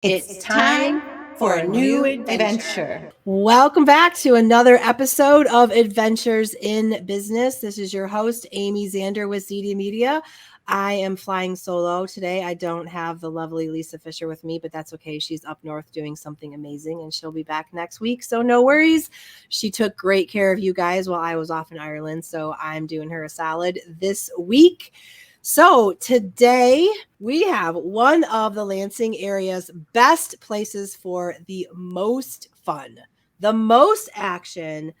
It's time for a new adventure. Welcome back to another episode of Adventures in Business. This is your host, Amy Zander with ZD Media. I am flying solo today. I don't have the lovely Lisa Fisher with me, but that's okay. She's up north doing something amazing, and she'll be back next week. So no worries. She took great care of you guys while I was off in Ireland, so I'm doing her a solid this week. So today we have one of the Lansing area's best places for the most fun, the most action.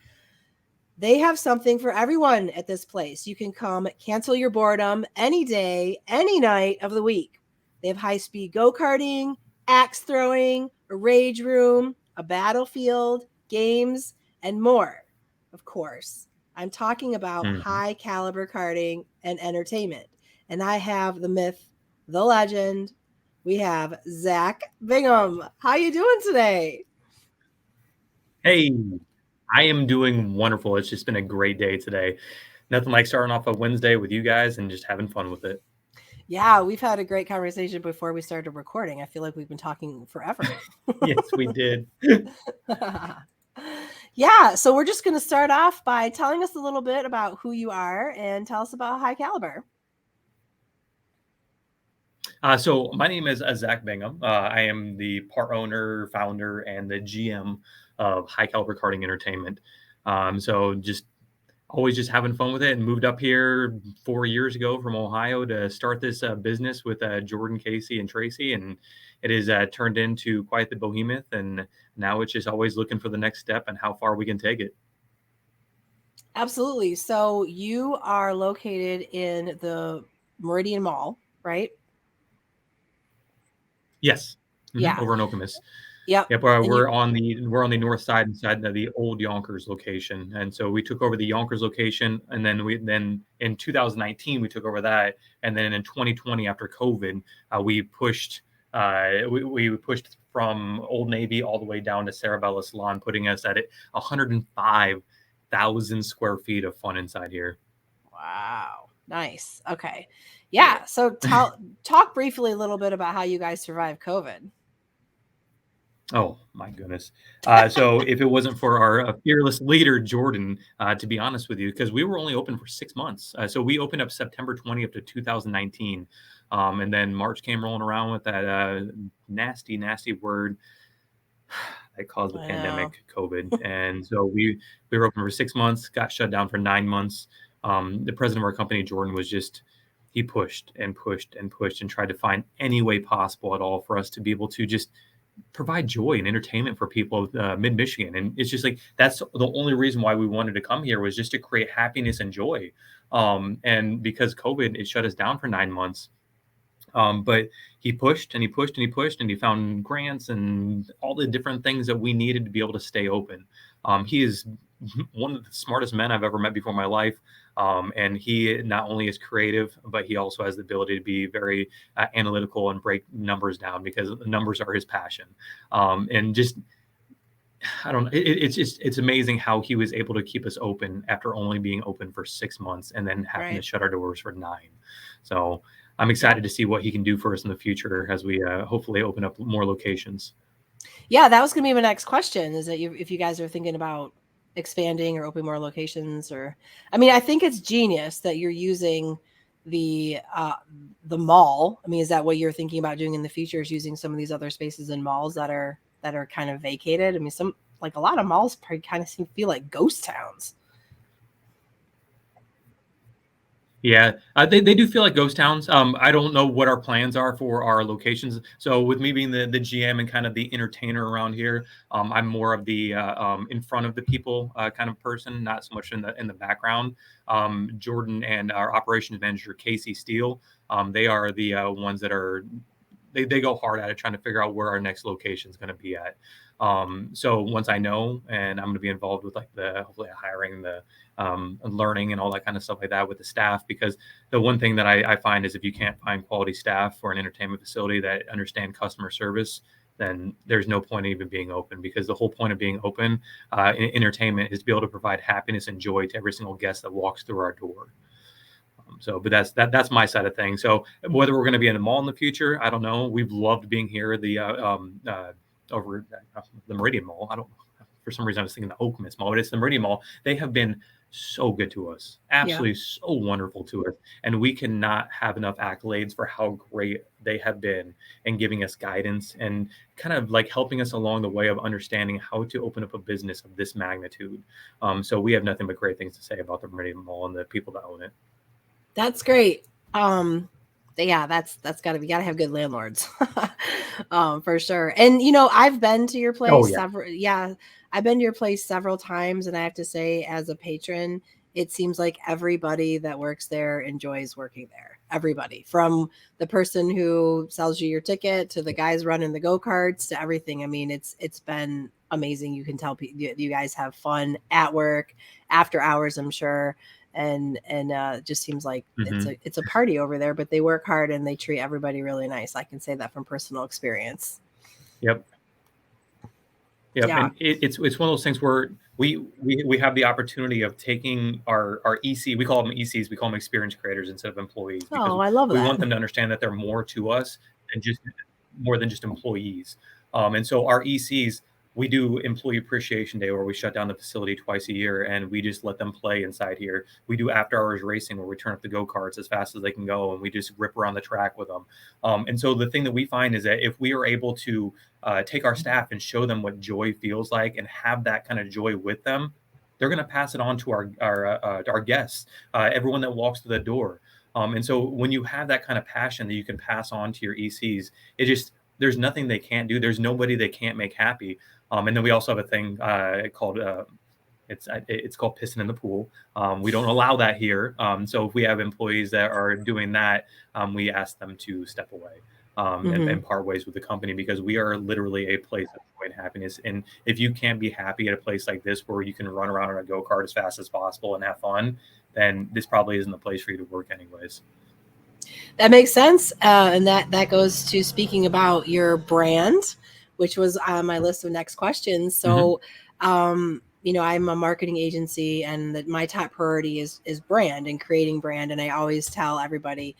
They have something for everyone at this place. You can come cancel your boredom any day, any night of the week. They have high-speed go-karting, axe throwing, a rage room, a battlefield, games, and more. Of course, I'm talking about high caliber karting and entertainment. And I have the myth, the legend. We have Zach Bingham. How you doing today? Hey, I am doing wonderful. It's just been a great day today. Nothing like starting off a Wednesday with you guys and just having fun with it. Yeah, we've had a great conversation before we started recording. I feel like we've been talking forever. Yes, we did. Yeah, so we're just going to start off by telling us a little bit about who you are and tell us about High Caliber. So my name is Zach Bingham. I am the part owner, founder, and the GM of High Caliber Karting Entertainment. So just always just having fun with it, and moved up here 4 years ago from Ohio to start this business with Jordan, Casey, and Tracy. And it is turned into quite the behemoth. And now it's just always looking for the next step and how far we can take it. Absolutely. So you are located in the Meridian Mall, right? Yes. Yeah. Over in Okemos. Yep. Yep. We're on the north side inside the old Yonkers location, and so we took over the Yonkers location, and then in 2019 we took over that, and then in 2020 after COVID we pushed we pushed from Old Navy all the way down to Sarabella Salon, putting us at 105,000 square feet of fun inside here. Wow. Nice. Okay. Yeah. So talk briefly a little bit about how you guys survived COVID. Oh my goodness. So if it wasn't for our fearless leader, Jordan, to be honest with you, because we were only open for 6 months. So we opened up September 20th of 2019. And then March came rolling around with that nasty word that caused the pandemic, COVID. And so we were open for 6 months, got shut down for 9 months. The president of our company, Jordan, he pushed and pushed and pushed and tried to find any way possible at all for us to be able to just provide joy and entertainment for people mid-Michigan. And it's just like, that's the only reason why we wanted to come here, was just to create happiness and joy. And because COVID, it shut us down for 9 months. But he pushed and he pushed and he pushed, and he found grants and all the different things that we needed to be able to stay open. He is one of the smartest men I've ever met before in my life. And he not only is creative, but he also has the ability to be very analytical and break numbers down, because the numbers are his passion. And just, I don't know, it's amazing how he was able to keep us open after only being open for 6 months and then having to shut our doors for 9. So I'm excited to see what he can do for us in the future as we hopefully open up more locations. Yeah, that was going to be my next question, is that if you guys are thinking about expanding or opening more locations, or, I mean, I think it's genius that you're using the mall. I mean, is that what you're thinking about doing in the future, is using some of these other spaces in malls that are kind of vacated? I mean, a lot of malls kind of feel like ghost towns. Yeah, they do feel like ghost towns. I don't know what our plans are for our locations. So with me being the GM and kind of the entertainer around here, I'm more of the in front of the people kind of person, not so much in the background. Jordan and our operations manager, Casey Steele, they are the ones that are, they go hard at it, trying to figure out where our next location is going to be at. So once I know, and I'm going to be involved with hopefully hiring, the learning and all that kind of stuff like that with the staff, because the one thing that I find is, if you can't find quality staff for an entertainment facility that understand customer service, then there's no point in even being open, because the whole point of being open in entertainment is to be able to provide happiness and joy to every single guest that walks through our door. But that's my side of things. So whether we're going to be in the mall in the future, I don't know. We've loved being here at the over the Meridian Mall. I don't, for some reason I was thinking the Oak Mall, but it's the Meridian Mall. They have been so good to us, absolutely so wonderful to us, and we cannot have enough accolades for how great they have been in giving us guidance and kind of like helping us along the way of understanding how to open up a business of this magnitude. So we have nothing but great things to say about the Meridian Mall and the people that own it. That's great. Yeah, that's gotta be, gotta have good landlords. For sure. And I've been to your place I've been to your place several times, and I have to say, as a patron, it seems like everybody that works there enjoys working there. Everybody, from the person who sells you your ticket to the guys running the go-karts to everything. I mean, it's been amazing. You can tell you guys have fun at work, after hours, I'm sure. And it just seems like it's a party over there, but they work hard and they treat everybody really nice. I can say that from personal experience. Yep. And it's one of those things where we have the opportunity of taking our EC, we call them ECs, we call them experience creators instead of employees, because I love that. We want them to understand that they're more to us than just employees. And so our ECs, we do Employee Appreciation Day, where we shut down the facility twice a year and we just let them play inside here. We do after hours racing, where we turn up the go-karts as fast as they can go and we just rip around the track with them. And so the thing that we find is that if we are able to take our staff and show them what joy feels like and have that kind of joy with them, they're going to pass it on to our guests, everyone that walks through the door. And so when you have that kind of passion that you can pass on to your ECs, there's nothing they can't do. There's nobody they can't make happy. And then we also have a thing called it's called pissing in the pool. We don't allow that here. So if we have employees that are doing that, we ask them to step away and part ways with the company, because we are literally a place of joy and happiness. And if you can't be happy at a place like this where you can run around on a go-kart as fast as possible and have fun, then this probably isn't the place for you to work anyways. That makes sense. And that goes to speaking about your brand, which was on my list of next questions. So, I'm a marketing agency, and my top priority is brand and creating brand. And I always tell everybody,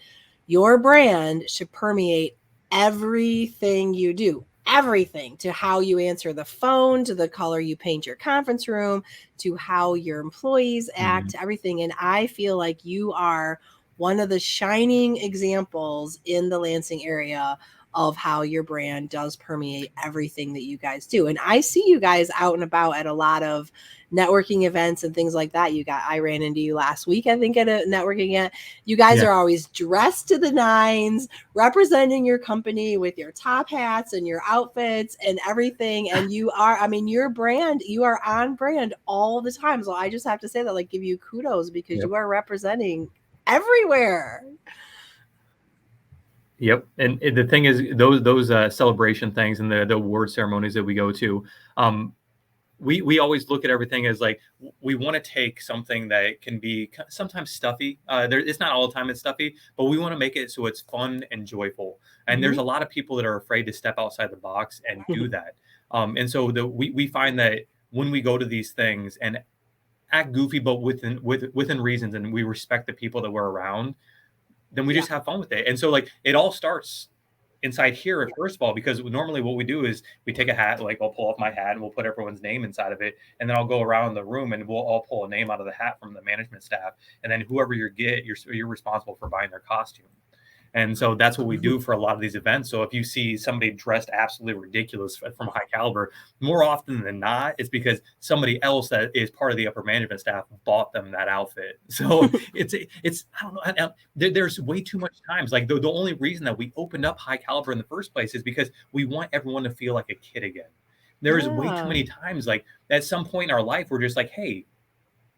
your brand should permeate everything you do, everything, to how you answer the phone, to the color you paint your conference room, to how your employees act, everything. And I feel like you are one of the shining examples in the Lansing area of how your brand does permeate everything that you guys do. And I see you guys out and about at a lot of networking events and things like that. I ran into you last week, I think, at a networking event. You guys are always dressed to the nines, representing your company with your top hats and your outfits and everything. And your brand, you are on brand all the time. So I just have to say that, give you kudos, because you are representing everywhere. Yep. And the thing is, those celebration things and the award ceremonies that we go to, we always look at everything as we want to take something that can be sometimes stuffy. It's not all the time it's stuffy, but we want to make it so it's fun and joyful. And there's a lot of people that are afraid to step outside the box and do that. And so we find that when we go to these things and act goofy, but within reasons, and we respect the people that we're around, then we just have fun with it. And so it all starts inside here, first of all, because normally what we do is we take a hat, I'll pull off my hat and we'll put everyone's name inside of it. And then I'll go around the room and we'll all pull a name out of the hat from the management staff. And then whoever you're responsible for buying their costume. And so that's what we do for a lot of these events. So if you see somebody dressed absolutely ridiculous from high caliber, more often than not, it's because somebody else that is part of the upper management staff bought them that outfit. So it's I don't know. There's way too much times. The only reason that we opened up high caliber in the first place is because we want everyone to feel like a kid again. There's way too many times, at some point in our life, we're just hey,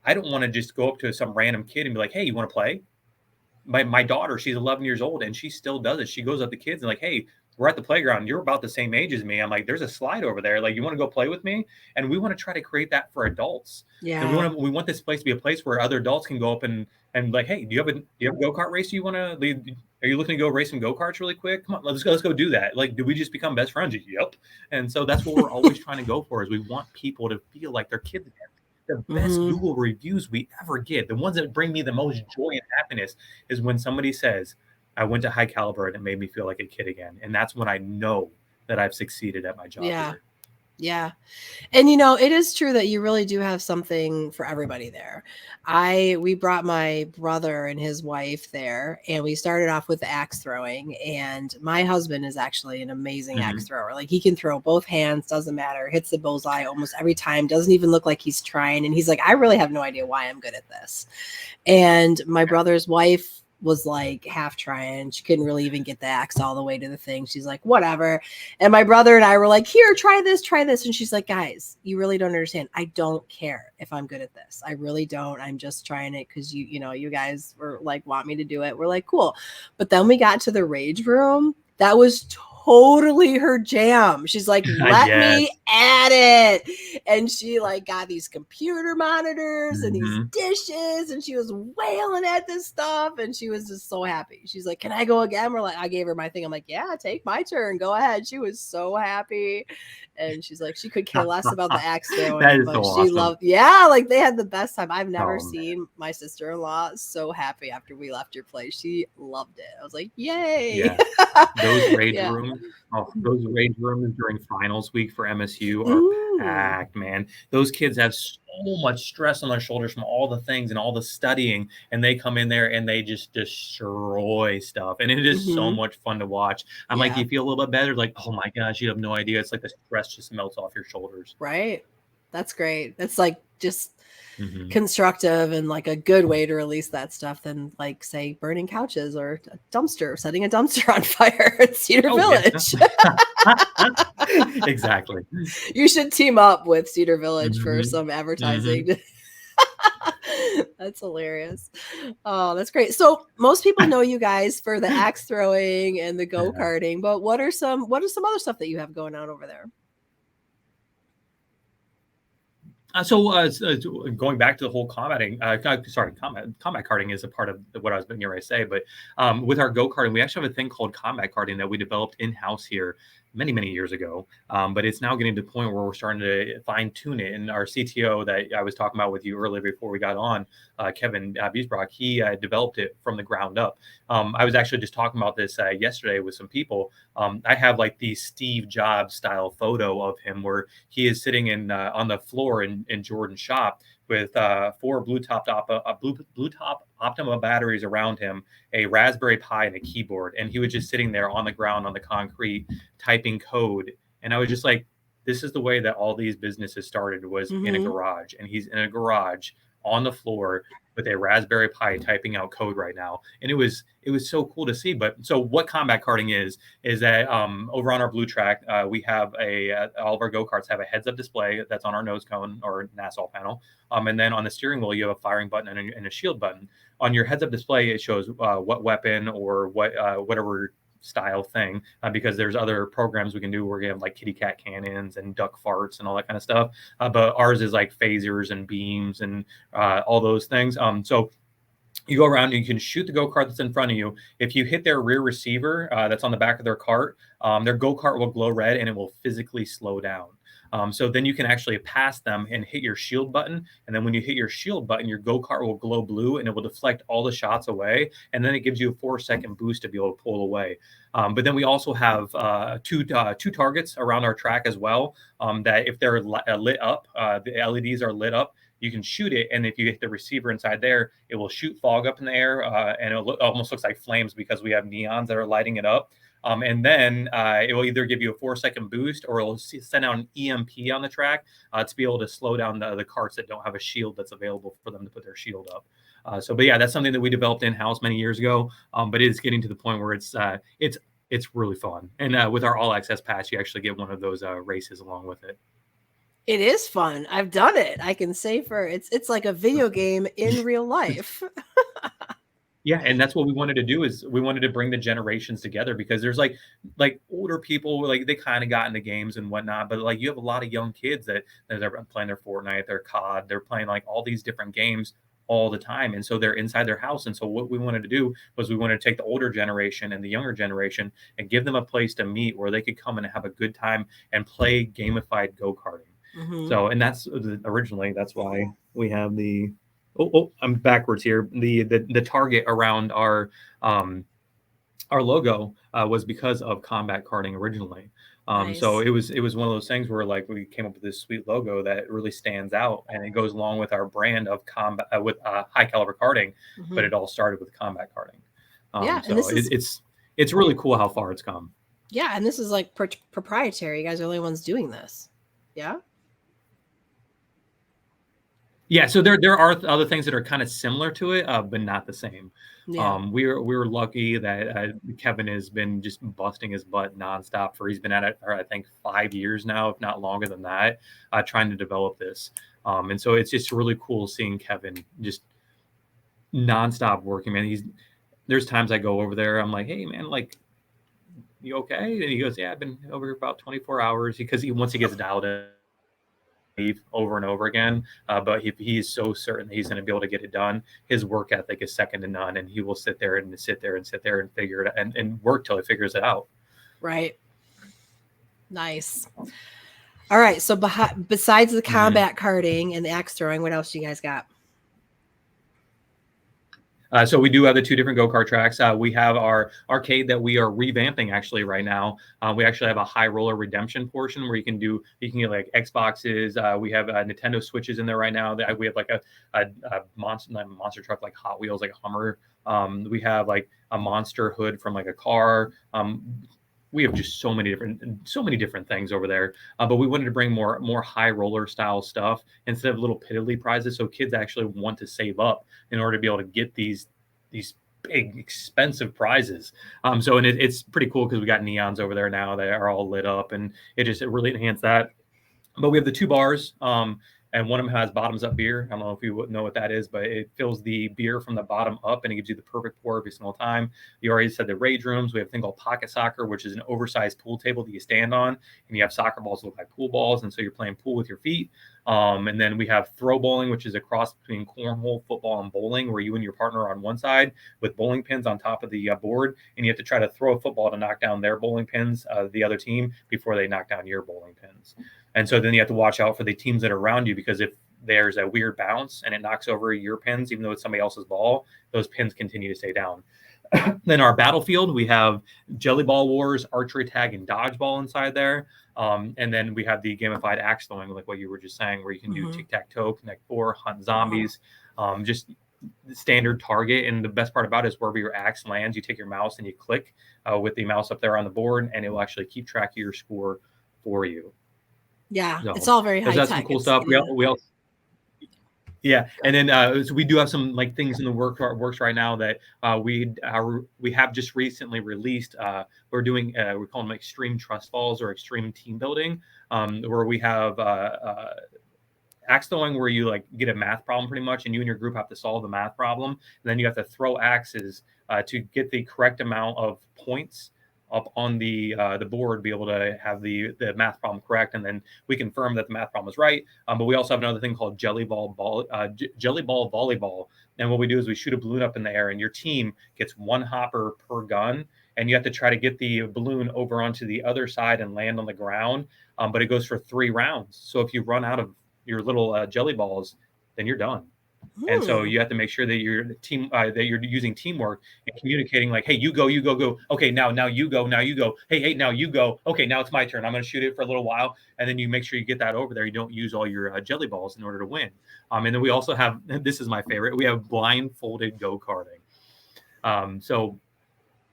I don't want to just go up to some random kid and be hey, you want to play? My daughter, she's 11 years old and she still does it. She goes up to kids and hey, we're at the playground. You're about the same age as me. I'm there's a slide over there. You want to go play with me? And we want to try to create that for adults. Yeah. And we want this place to be a place where other adults can go up and hey, do you have a go-kart race you want to lead? Are you looking to go race some go-karts really quick? Come on, let's go do that. Do we just become best friends? Yep. And so that's what we're always trying to go for, is we want people to feel like they're kids again. the best Google reviews we ever get, the ones that bring me the most joy and happiness, is when somebody says, I went to High Caliber and it made me feel like a kid again. And that's when I know that I've succeeded at my job here. Yeah. And it is true that you really do have something for everybody there. We brought my brother and his wife there, and we started off with the axe throwing. And my husband is actually an amazing axe thrower. Like, he can throw both hands, doesn't matter, hits the bullseye almost every time, doesn't even look like he's trying. And he's like, I really have no idea why I'm good at this. And my brother's wife was like half trying. She couldn't really even get the axe all the way to the thing. She's like, whatever. And my brother and I were like, here, try this. And she's like, guys, you really don't understand. I don't care if I'm good at this. I really don't. I'm just trying it because you guys were like, want me to do it. We're like, cool. But then we got to the rage room. That was totally her jam. She's like, let me at it. And she like got these computer monitors and these dishes, and she was wailing at this stuff, and she was just so happy. She's like, can I go again? We're like, I gave her my thing. I'm like, yeah, take my turn, go ahead. She was so happy. And she's like, she could care less about the axe throwing, that is but so she awesome. loved, like they had the best time. I've never seen my sister-in-law so happy after we left your place. She loved it. I was like, yay. Those rage rooms, those rage rooms during finals week for MSU are packed, man. Those kids have so much stress on their shoulders from all the things and all the studying, and they come in there and they just destroy stuff. And it is so much fun to watch. I'm like, you feel a little bit better, like, oh my gosh, you have no idea. It's like the stress just melts off your shoulders. Right. That's great. That's like just constructive and like a good way to release that stuff than like, say, burning couches or setting a dumpster on fire at Cedar Village. Exactly. You should team up with Cedar Village for some advertising. That's hilarious. Oh, that's great. So most people know you guys for the axe throwing and the go-karting, but what are some other stuff that you have going on over there? So going back to the whole combat karting is a part of what I was getting ready to say. But with our go-karting, we actually have a thing called combat karting that we developed in-house here many years ago. But it's now getting to the point where we're starting to fine tune it. And our CTO that I was talking about with you earlier before we got on, Kevin Biesbrock, he developed it from the ground up. I was actually just talking about this yesterday with some people. I have like the Steve Jobs style photo of him where he is sitting on the floor in Jordan's shop with 4 Bluetooth Optima batteries around him, a Raspberry Pi, and a keyboard. And he was just sitting there on the ground, on the concrete, typing code. And I was just like, this is the way that all these businesses started, was in a garage. And he's in a garage on the floor with a Raspberry Pi typing out code right now. And it was so cool to see. But so what combat karting is that over on our blue track, we have all of our go-karts have a heads-up display that's on our nose cone or Nassau panel. And then on the steering wheel, you have a firing button and a shield button. On your heads-up display, it shows what weapon or whatever style thing, because there's other programs we can do where we have like kitty cat cannons and duck farts and all that kind of stuff. But ours is like phasers and beams and all those things. So you go around and you can shoot the go-kart that's in front of you. If you hit their rear receiver that's on the back of their cart, their go-kart will glow red and it will physically slow down. So then you can actually pass them and hit your shield button. And then when you hit your shield button, your go-kart will glow blue and it will deflect all the shots away. And then it gives you a 4-second boost to be able to pull away. But then we also have two targets around our track as well, that if they're lit up, the LEDs are lit up, you can shoot it. And if you hit the receiver inside there, it will shoot fog up in the air, and it almost looks like flames because we have neons that are lighting it up. And then it will either give you a 4-second boost or it'll send out an EMP on the track to be able to slow down the carts that don't have a shield that's available for them to put their shield up. But yeah, that's something that we developed in-house many years ago. But it is getting to the point where it's really fun. And with our All Access Pass, you actually get one of those races along with it. It is fun. I've done it. I can say it's like a video game in real life. Yeah, and that's what we wanted to do, is we wanted to bring the generations together, because there's like older people, like they kind of got into games and whatnot, but like you have a lot of young kids that are playing their Fortnite, their COD, they're playing like all these different games all the time. And so they're inside their house. And so what we wanted to do was we wanted to take the older generation and the younger generation and give them a place to meet where they could come and have a good time and play gamified go-karting. Mhm. So, and that's originally, that's why we have the, I'm backwards here. The target around our logo was because of combat karting originally. So Nice. it was one of those things where like we came up with this sweet logo that really stands out, and it goes along with our brand of combat with high caliber karting. But Mhm. it all started with combat karting. Yeah, and So this is it's really cool how far it's come. yeah, and this is like proprietary. You guys are the only ones doing this. Yeah. Yeah, so there are other things that are kind of similar to it, but not the same. Yeah. We're lucky that Kevin has been just busting his butt nonstop he's been at it for I think 5 years now, if not longer than that, trying to develop this. And so it's just really cool seeing Kevin just nonstop working, man. There's times I go over there, I'm like, hey man, like, you okay? And he goes, yeah, I've been over here about 24 hours because once he gets dialed in over and over again, but he's so certain that he's going to be able to get it done. His work ethic is second to none, and he will sit there and figure it and work till he figures it out. Right. Nice. All right. So besides the combat karting and the axe throwing, what else do you guys got? So we do have the two different go-kart tracks. We have our arcade that we are revamping actually right now. We actually have a high roller redemption portion where you can get like Xboxes. We have Nintendo Switches in there right now. We have like a monster truck like Hot Wheels, like a Hummer. We have like a monster hood from like a car. We have just so many different things over there. But we wanted to bring more high roller style stuff instead of little piddly prizes, so kids actually want to save up in order to be able to get these big expensive prizes. So and it's pretty cool because we got neons over there now that are all lit up, and it really enhanced that. But we have the two bars, and one of them has bottoms up beer. I don't know if you know what that is, but it fills the beer from the bottom up and it gives you the perfect pour every single time. You already said the rage rooms. We have a thing called pocket soccer, which is an oversized pool table that you stand on, and you have soccer balls that look like pool balls, and so you're playing pool with your feet. And then we have throw bowling, which is a cross between cornhole, football, and bowling, where you and your partner are on one side with bowling pins on top of the board, and you have to try to throw a football to knock down their bowling pins, the other team, before they knock down your bowling pins. And so then you have to watch out for the teams that are around you, because if there's a weird bounce and it knocks over your pins, even though it's somebody else's ball, those pins continue to stay down. Then our battlefield, we have Jelly Ball Wars, archery tag, and dodgeball inside there. And then we have the gamified axe throwing, like what you were just saying, where you can do tic-tac-toe, connect four, hunt zombies, just standard target. And the best part about it is wherever your axe lands, you take your mouse and you click with the mouse up there on the board, and it will actually keep track of your score for you. Yeah, So it's all very high that's tech. some cool stuff. We also yeah, and then so we do have some like things in the works right now that we have just recently released. We're doing we call them extreme trust falls or extreme team building, where we have axe throwing, where you like get a math problem pretty much, and you and your group have to solve the math problem, and then you have to throw axes to get the correct amount of points up on the board, be able to have the math problem correct, and then we confirm that the math problem is right. But we also have another thing called jelly ball volleyball, and what we do is we shoot a balloon up in the air, and your team gets one hopper per gun, and you have to try to get the balloon over onto the other side and land on the ground. But it goes for 3 rounds. So if you run out of your little jelly balls, then you're done. And so you have to make sure that you're team that you're using teamwork and communicating like, hey, you go. Okay, now you go. Hey, now you go. Okay, now it's my turn. I'm going to shoot it for a little while, and then you make sure you get that over there. You don't use all your jelly balls in order to win. And then we also have, this is my favorite, we have blindfolded go-karting. So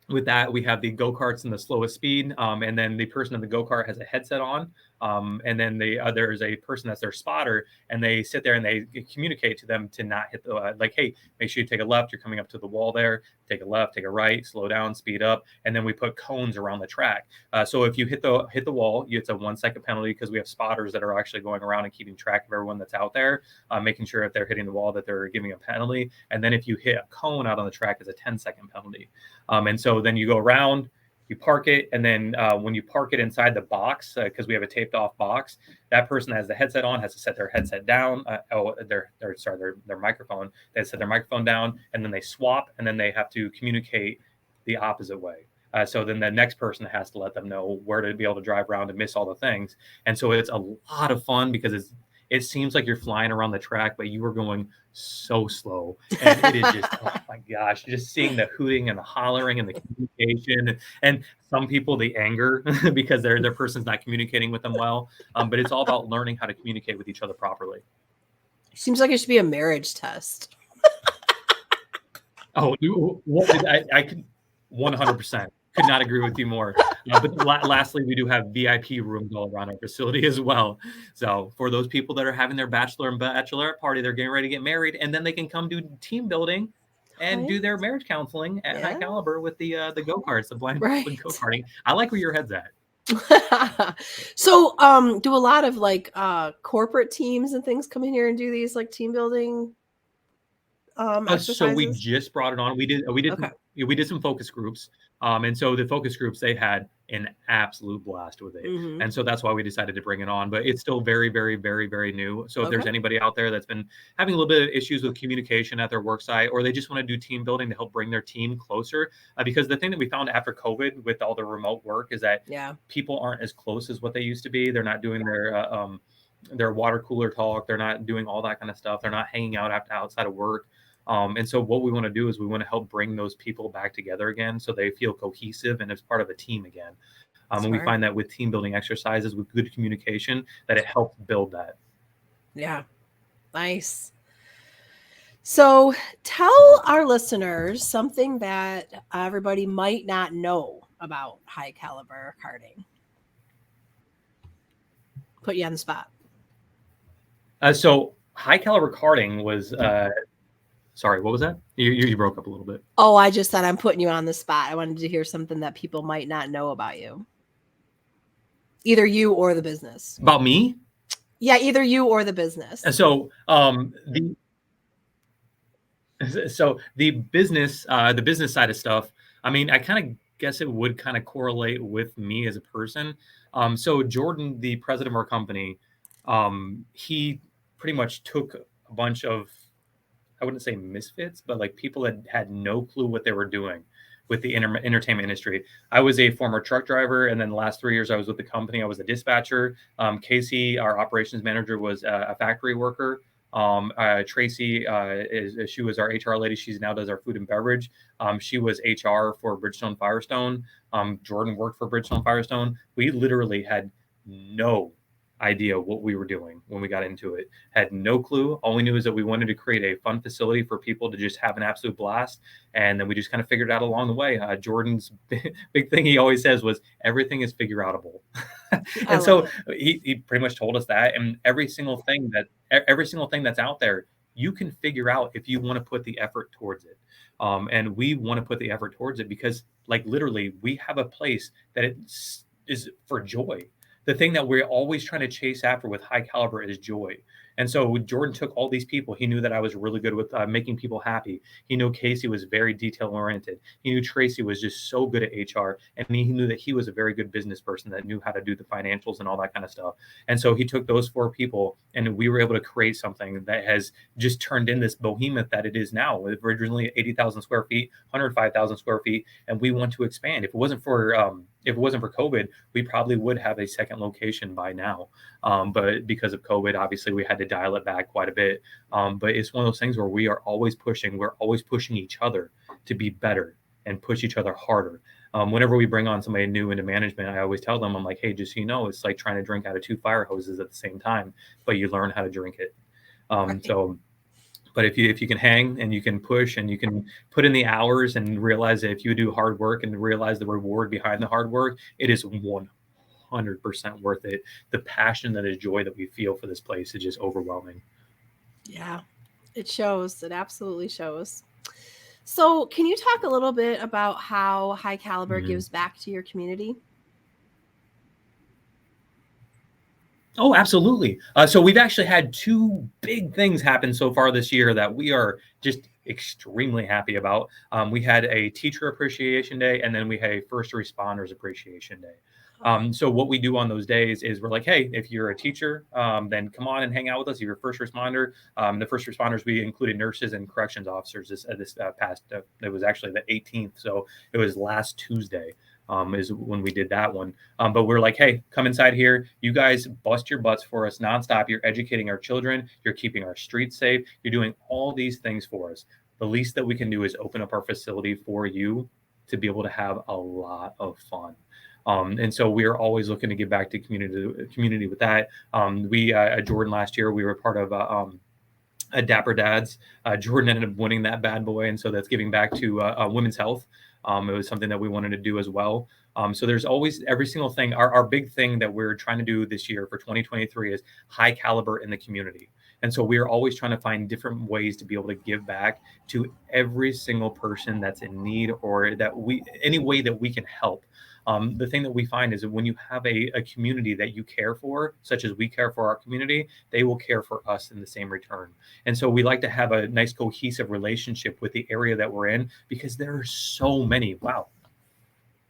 with that, we have the go-karts in the slowest speed, and then the person in the go-kart has a headset on, and then there's a person that's their spotter, and they sit there and they communicate to them to not hit the like, hey, make sure you take a left. You're coming up to the wall there. Take a left, take a right, slow down, speed up, and then we put cones around the track. So if you hit the wall, it's a 1-second penalty, because we have spotters that are actually going around and keeping track of everyone that's out there, making sure if they're hitting the wall that they're giving a penalty. And then if you hit a cone out on the track, it's a 10-second penalty. And so then you go around, you park it, and then when you park it inside the box, because we have a taped off box, that person that has the headset on has to set their headset down. Their microphone. They set their microphone down, and then they swap, and then they have to communicate the opposite way. So then the next person has to let them know where to be able to drive around and miss all the things. And so it's a lot of fun because it seems like you're flying around the track, but you are going so slow. And it is just, oh my gosh, just seeing the hooting and the hollering and the communication. And some people, the anger because their person's not communicating with them well. But it's all about learning how to communicate with each other properly. Seems like it should be a marriage test. Oh, I could 100% could not agree with you more. But lastly, we do have VIP rooms all around our facility as well. So for those people that are having their bachelor and bachelorette party, they're getting ready to get married, and then they can come do team building and do their marriage counseling at High Caliber with the go-karts, the blindfolded go-karting. I like where your head's at. So do a lot of like corporate teams and things come in here and do these like team building exercises? So we just brought it on. We did some focus groups. And so the focus groups, they had an absolute blast with it. Mm-hmm. And so that's why we decided to bring it on. But it's still very, very, very, very new. So if there's anybody out there that's been having a little bit of issues with communication at their work site, or they just want to do team building to help bring their team closer, because the thing that we found after COVID with all the remote work is that people aren't as close as what they used to be. They're not doing their water cooler talk. They're not doing all that kind of stuff. They're not hanging out outside of work. And so what we want to do is we want to help bring those people back together again so they feel cohesive and as part of a team again. And we find that with team building exercises, with good communication, that it helps build that. Yeah. Nice. So tell our listeners something that everybody might not know about High Caliber karting. Put you on the spot. So High Caliber karting was... Sorry, what was that? You broke up a little bit. Oh, I just said I'm putting you on the spot. I wanted to hear something that people might not know about you. Either you or the business. About me? Yeah, either you or the business. So the business side of stuff, I mean, I kind of guess it would kind of correlate with me as a person. So Jordan, the president of our company, he pretty much took a bunch of, I wouldn't say misfits, but like people that had no clue what they were doing with the entertainment industry. I was a former truck driver, and then the last 3 years I was with the company. I was a dispatcher. Casey, our operations manager, was a factory worker. Tracy, she was our HR lady. She now does our food and beverage. She was HR for Bridgestone Firestone. Jordan worked for Bridgestone Firestone. We literally had no idea what we were doing when we got into it. Had no clue. All we knew is that we wanted to create a fun facility for people to just have an absolute blast. And then we just kind of figured it out along the way. Jordan's big thing he always says was everything is figure outable. And so he pretty much told us that. And every single thing that's out there, you can figure out if you want to put the effort towards it. And we want to put the effort towards it because like literally we have a place that it is for joy. The thing that we're always trying to chase after with High Caliber is joy. And so Jordan took all these people. He knew that I was really good with making people happy. He knew Casey was very detail oriented. He knew Tracy was just so good at HR. And he knew that he was a very good business person that knew how to do the financials and all that kind of stuff. And so he took those 4 people and we were able to create something that has just turned in this behemoth that it is now. With originally 80,000 square feet, 105,000 square feet. And we want to expand. If it wasn't for COVID, we probably would have a second location by now. But because of COVID, obviously we had to dial it back quite a bit. But it's one of those things where we are always pushing. We're always pushing each other to be better and push each other harder. Whenever we bring on somebody new into management, I always tell them, I'm like, hey, just so you know, it's like trying to drink out of 2 fire hoses at the same time, but you learn how to drink it. But if you can hang and you can push and you can put in the hours and realize that if you do hard work and realize the reward behind the hard work, it is 100% worth it. The passion and the joy that we feel for this place is just overwhelming. Yeah, it shows. It absolutely shows. So can you talk a little bit about how High Caliber gives back to your community? Oh, absolutely. So we've actually had 2 big things happen so far this year that we are just extremely happy about. We had a teacher appreciation day, and then we had a first responders appreciation day. So what we do on those days is we're like, hey, if you're a teacher, then come on and hang out with us. If you're a first responder, the first responders, we included nurses and corrections officers this past, it was actually the 18th. So it was last Tuesday is when we did that one. But we're like, hey, come inside here. You guys bust your butts for us nonstop. You're educating our children. You're keeping our streets safe. You're doing all these things for us. The least that we can do is open up our facility for you to be able to have a lot of fun. And so we are always looking to give back to community with that. We at Jordan last year, we were part of a Dapper Dads. Jordan ended up winning that bad boy, and so that's giving back to women's health. It was something that we wanted to do as well. So there's always every single thing. Our big thing that we're trying to do this year for 2023 is high caliber in the community. And so we are always trying to find different ways to be able to give back to every single person that's in need, or that any way that we can help. The thing that we find is that when you have a community that you care for, such as we care for our community, they will care for us in the same return. And so we like to have a nice cohesive relationship with the area that we're in, because there are so many. Wow.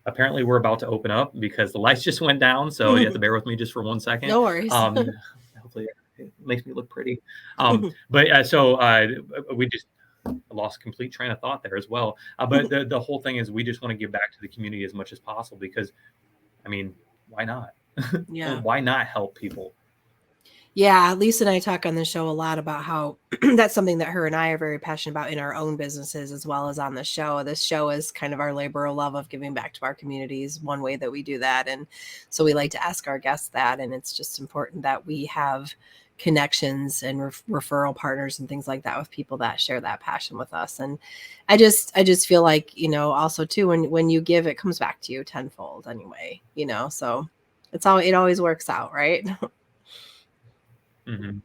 Apparently we're about to open up because the lights just went down. So you have to bear with me just for 1 second. No worries. Hopefully it makes me look pretty. We just lost complete train of thought there as well. But the whole thing is we just want to give back to the community as much as possible, because, I mean, why not? Yeah. Why not help people? Yeah, Lisa and I talk on the show a lot about how that's something that her and I are very passionate about in our own businesses as well as on the show. This show is kind of our labor of love of giving back to our communities, one way that we do that. And so we like to ask our guests that, and it's just important that we have connections and referral partners and things like that with people that share that passion with us. And I just feel like, also too, when you give, it comes back to you tenfold anyway, so it always works out, right? Mm-hmm.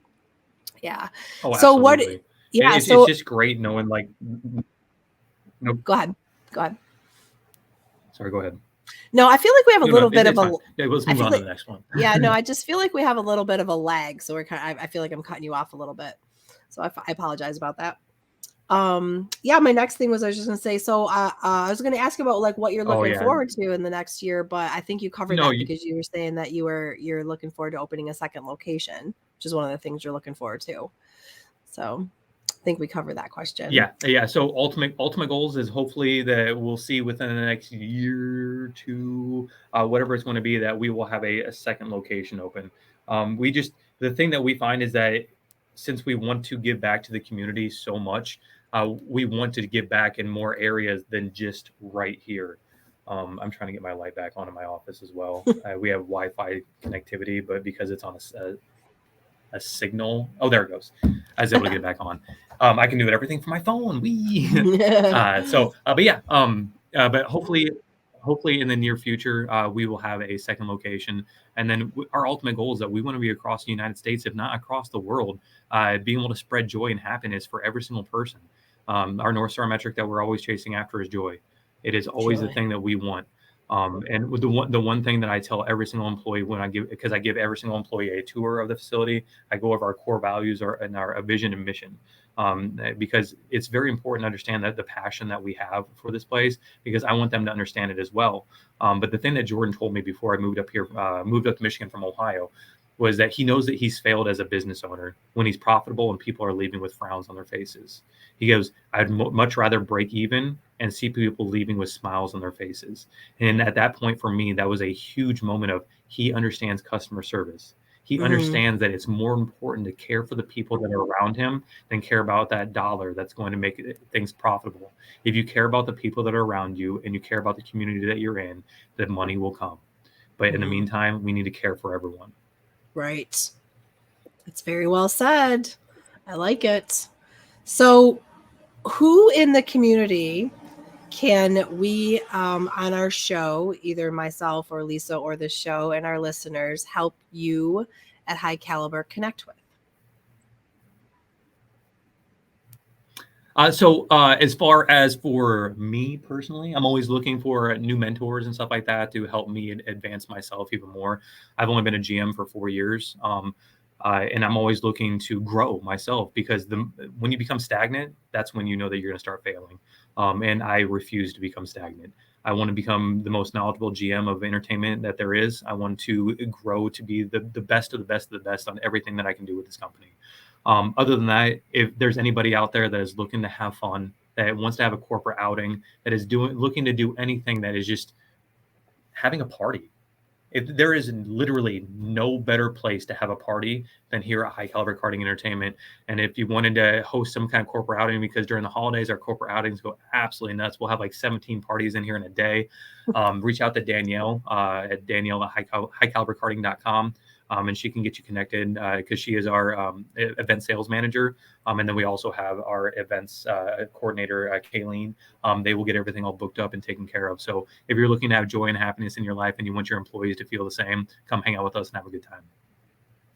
Yeah. Oh, so absolutely. It's just great knowing, like, Go ahead. Sorry, go ahead. No, I feel like we have a little bit of a. Yeah, let's move on to the next one. Yeah, no, I just feel like we have a little bit of a lag, so I feel like I'm cutting you off a little bit, so I apologize about that. Yeah, my next thing was I was just gonna say. So, I was gonna ask about like what you're looking forward to in the next year, but I think you covered that because you were saying that you're looking forward to opening a second location, which is one of the things you're looking forward to. So, I think we covered that question. Yeah. So ultimate goals is hopefully that we'll see within the next year or two, whatever it's going to be, that we will have a second location open. The thing that we find is that since we want to give back to the community so much, we want to give back in more areas than just right here. I'm trying to get my light back on in my office as well. We have Wi-Fi connectivity, but because it's on a signal. Oh, there it goes. I was able to get it back on. I can do everything from my phone. But hopefully in the near future, we will have a second location. And then our ultimate goal is that we want to be across the United States, if not across the world, being able to spread joy and happiness for every single person. Our North Star metric that we're always chasing after is joy. It is always the thing that we want. And the one thing that I tell every single employee because I give every single employee a tour of the facility, I go over our core values and our vision and mission, because it's very important to understand that the passion that we have for this place, because I want them to understand it as well. But the thing that Jordan told me before I moved up to Michigan from Ohio, was that he knows that he's failed as a business owner when he's profitable and people are leaving with frowns on their faces. He goes, I'd much rather break even and see people leaving with smiles on their faces. And at that point, for me, that was a huge moment of he understands customer service. He understands that it's more important to care for the people that are around him than care about that dollar that's going to make things profitable. If you care about the people that are around you and you care about the community that you're in, the money will come. But in the meantime, we need to care for everyone. Right. That's very well said. I like it. So, who in the community can we, on our show, either myself or Lisa or the show and our listeners, help you at High Caliber connect with? As far as for me personally, I'm always looking for new mentors and stuff like that to help me advance myself even more. I've only been a GM for 4 years. And I'm always looking to grow myself, because when you become stagnant, that's when you know that you're going to start failing. And I refuse to become stagnant. I want to become the most knowledgeable GM of entertainment that there is. I want to grow to be the best of the best of the best on everything that I can do with this company. Other than that, if there's anybody out there that is looking to have fun, that wants to have a corporate outing, that is looking to do anything that is just having a party. If there is literally no better place to have a party than here at High Caliber Karting Entertainment. And if you wanted to host some kind of corporate outing, because during the holidays, our corporate outings go absolutely nuts. We'll have like 17 parties in here in a day. Reach out to Danielle at highcaliberkarting.com. And she can get you connected because she is our event sales manager. And then we also have our events coordinator, Kayleen. They will get everything all booked up and taken care of. So if you're looking to have joy and happiness in your life and you want your employees to feel the same, come hang out with us and have a good time.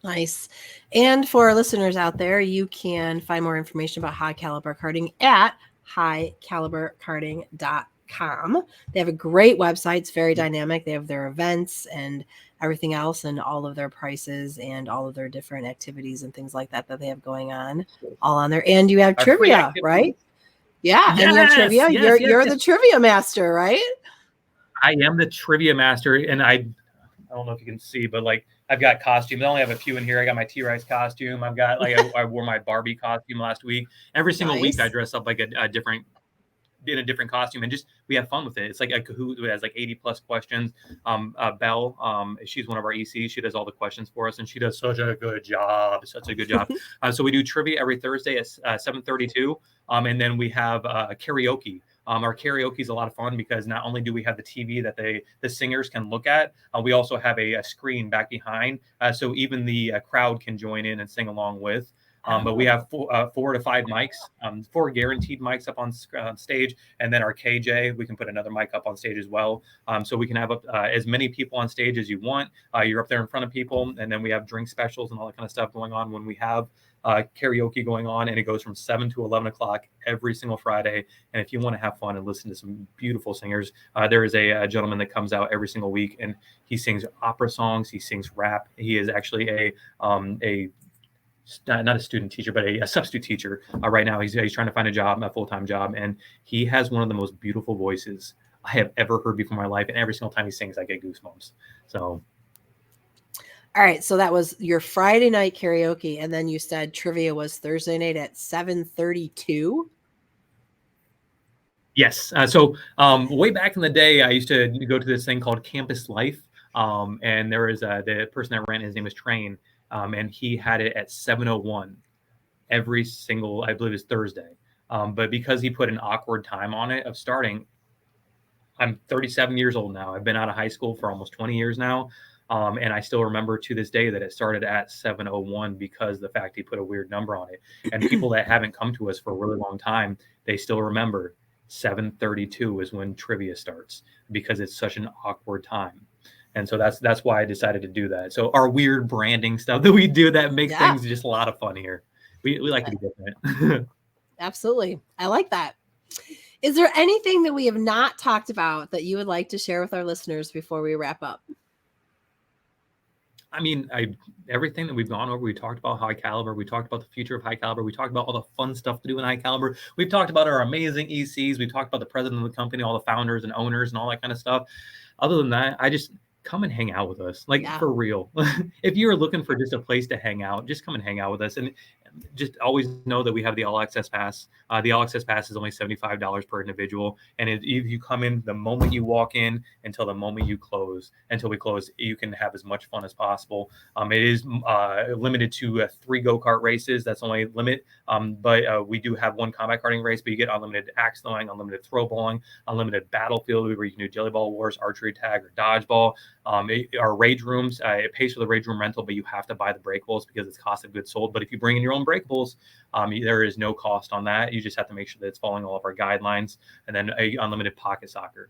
Nice. And for our listeners out there, you can find more information about High Caliber Karting at highcaliberkarting.com. They have a great website. It's very dynamic. They have their events and everything else and all of their prices and all of their different activities and things like that they have going on all on there. And you have trivia, right? Yeah. Yes, and you have trivia. Yes, you're the trivia master, right? I am the trivia master. And I don't know if you can see, but like I've got costumes. I only have a few in here. I got my T-Rice costume. I've got like I wore my Barbie costume last week. Every single week I dress up like a different costume, and just we have fun with it. It's like a Kahoot that has like 80 plus questions. Belle, she's one of our ECs. She does all the questions for us, and she does such a good job. So we do trivia every Thursday at 7:32, and then we have karaoke. Our karaoke is a lot of fun because not only do we have the TV that the singers can look at, we also have a screen back behind, so even the crowd can join in and sing along with. But we have 4 to 5 mics, 4 guaranteed mics up on stage, and then our KJ, we can put another mic up on stage as well. So we can have as many people on stage as you want. You're up there in front of people, and then we have drink specials and all that kind of stuff going on when we have karaoke going on, and it goes from 7 to 11 o'clock every single Friday. And if you want to have fun and listen to some beautiful singers, there is a gentleman that comes out every single week, and he sings opera songs, he sings rap. He is actually not a student teacher, but a substitute teacher. Right now, he's trying to find a full-time job, and he has one of the most beautiful voices I have ever heard before in my life. And every single time he sings, I get goosebumps. So, all right. So that was your Friday night karaoke, and then you said trivia was Thursday night at 7:32. Yes. So way back in the day, I used to go to this thing called Campus Life, and there was the person that ran. His name was Train. And he had it at 7:01 every single, I believe it's Thursday. But because he put an awkward time on it of starting, I'm 37 years old now. I've been out of high school for almost 20 years now. And I still remember to this day that it started at 7:01 because the fact he put a weird number on it. And people that haven't come to us for a really long time, they still remember 7:32 is when trivia starts because it's such an awkward time. And so that's why I decided to do that. So our weird branding stuff that we do that makes things just a lot of fun here. We like to be different. Absolutely. I like that. Is there anything that we have not talked about that you would like to share with our listeners before we wrap up? I mean, everything that we've gone over, we talked about High Caliber. We talked about the future of High Caliber. We talked about all the fun stuff to do in High Caliber. We've talked about our amazing ECs. We've talked about the president of the company, all the founders and owners and all that kind of stuff. Other than that, I just come and hang out with us, for real. If you're looking for just a place to hang out, just come and hang out with us. And just always know that we have the All Access Pass. The All Access Pass is only $75 per individual. And if you come in the moment you walk in until the moment you close, until we close, you can have as much fun as possible. It is limited to 3 go-kart races. That's only limit. But we do have 1 combat karting race, but you get unlimited axe throwing, unlimited throw balling, unlimited battlefield where you can do jelly ball wars, archery tag, or dodgeball. Our rage rooms, it pays for the rage room rental, but you have to buy the breakables because it's cost of goods sold. But if you bring in your own breakables, there is no cost on that. You just have to make sure that it's following all of our guidelines. And then a unlimited pocket soccer.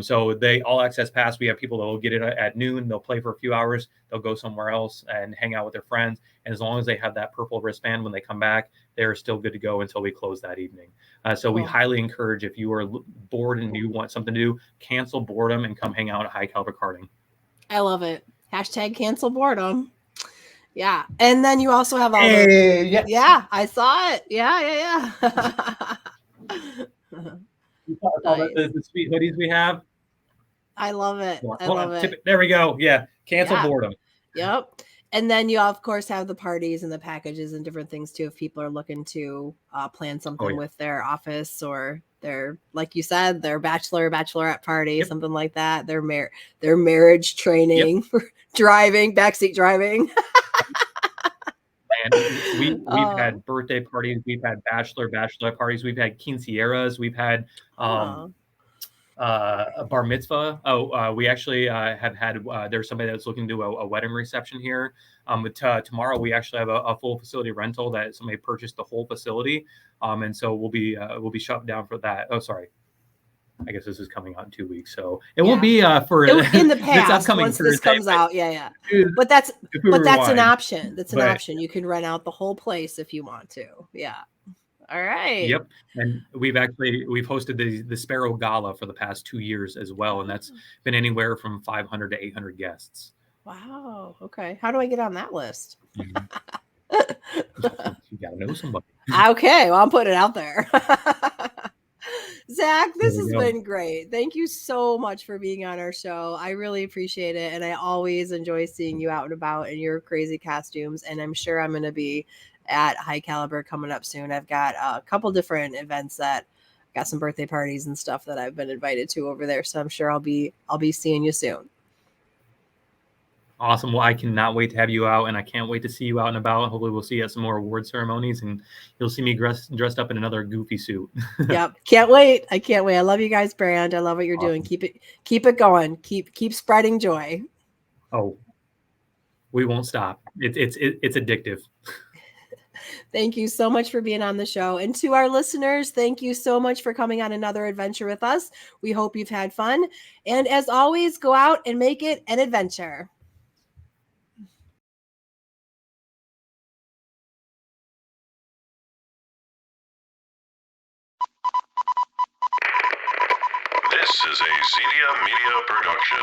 So they All Access Pass, we have people that will get it at noon. They'll play for a few hours. They'll go somewhere else and hang out with their friends. And as long as they have that purple wristband when they come back, they're still good to go until we close that evening. So we highly encourage, if you are bored and you want something to do, cancel boredom and come hang out at High Caliber Karting. I love it. # cancel boredom. Yeah. And then you also have all yeah, I saw it. Yeah. The sweet hoodies we have. I love it. Hold I on, love tip it. There we go. Yeah. Cancel Yeah. boredom. Yep. And then you of course have the parties and the packages and different things too. If people are looking to plan something yeah. with their office or their, like you said, their bachelorette party, Yep. something like that. Their marriage training, driving, backseat driving. And we've Oh. had birthday parties, we've had bachelorette parties, we've had quinceañeras, we've had Oh. a bar mitzvah. We actually have had. There's somebody that's looking to do a wedding reception here. But tomorrow we actually have a full facility rental that somebody purchased the whole facility, and so we'll be shut down for that. Oh, sorry. I guess this is coming out in 2 weeks, so it won't be for in the past. this upcoming once Thursday, this comes out, But that's an option. That's an option. You can rent out the whole place if you want to. Yeah. All right. Yep. And we've hosted the Sparrow Gala for the past 2 years as well, and that's been anywhere from 500 to 800 guests. Wow. Okay. How do I get on that list? You gotta know somebody. Okay. Well, I'm putting it out there. Zach, this has go. been great. Thank you so much for being on our show. I really appreciate it. And I always enjoy seeing you out and about in your crazy costumes. And I'm sure I'm going to be at High Caliber coming up soon. I've got a couple different events that got some birthday parties and stuff that I've been invited to over there. So I'm sure I'll be seeing you soon. Awesome. Well, I cannot wait to have you out, and I can't wait to see you out and about. Hopefully we'll see you at some more award ceremonies, and you'll see me dressed up in another goofy suit. Yep. Can't wait. I can't wait. I love you guys, Brand. I love what you're doing. Keep it going. Keep spreading joy. Oh, we won't stop. It's addictive. Thank you so much for being on the show. And to our listeners, thank you so much for coming on another adventure with us. We hope you've had fun. And as always, go out and make it an adventure. This is a Zedia Media production.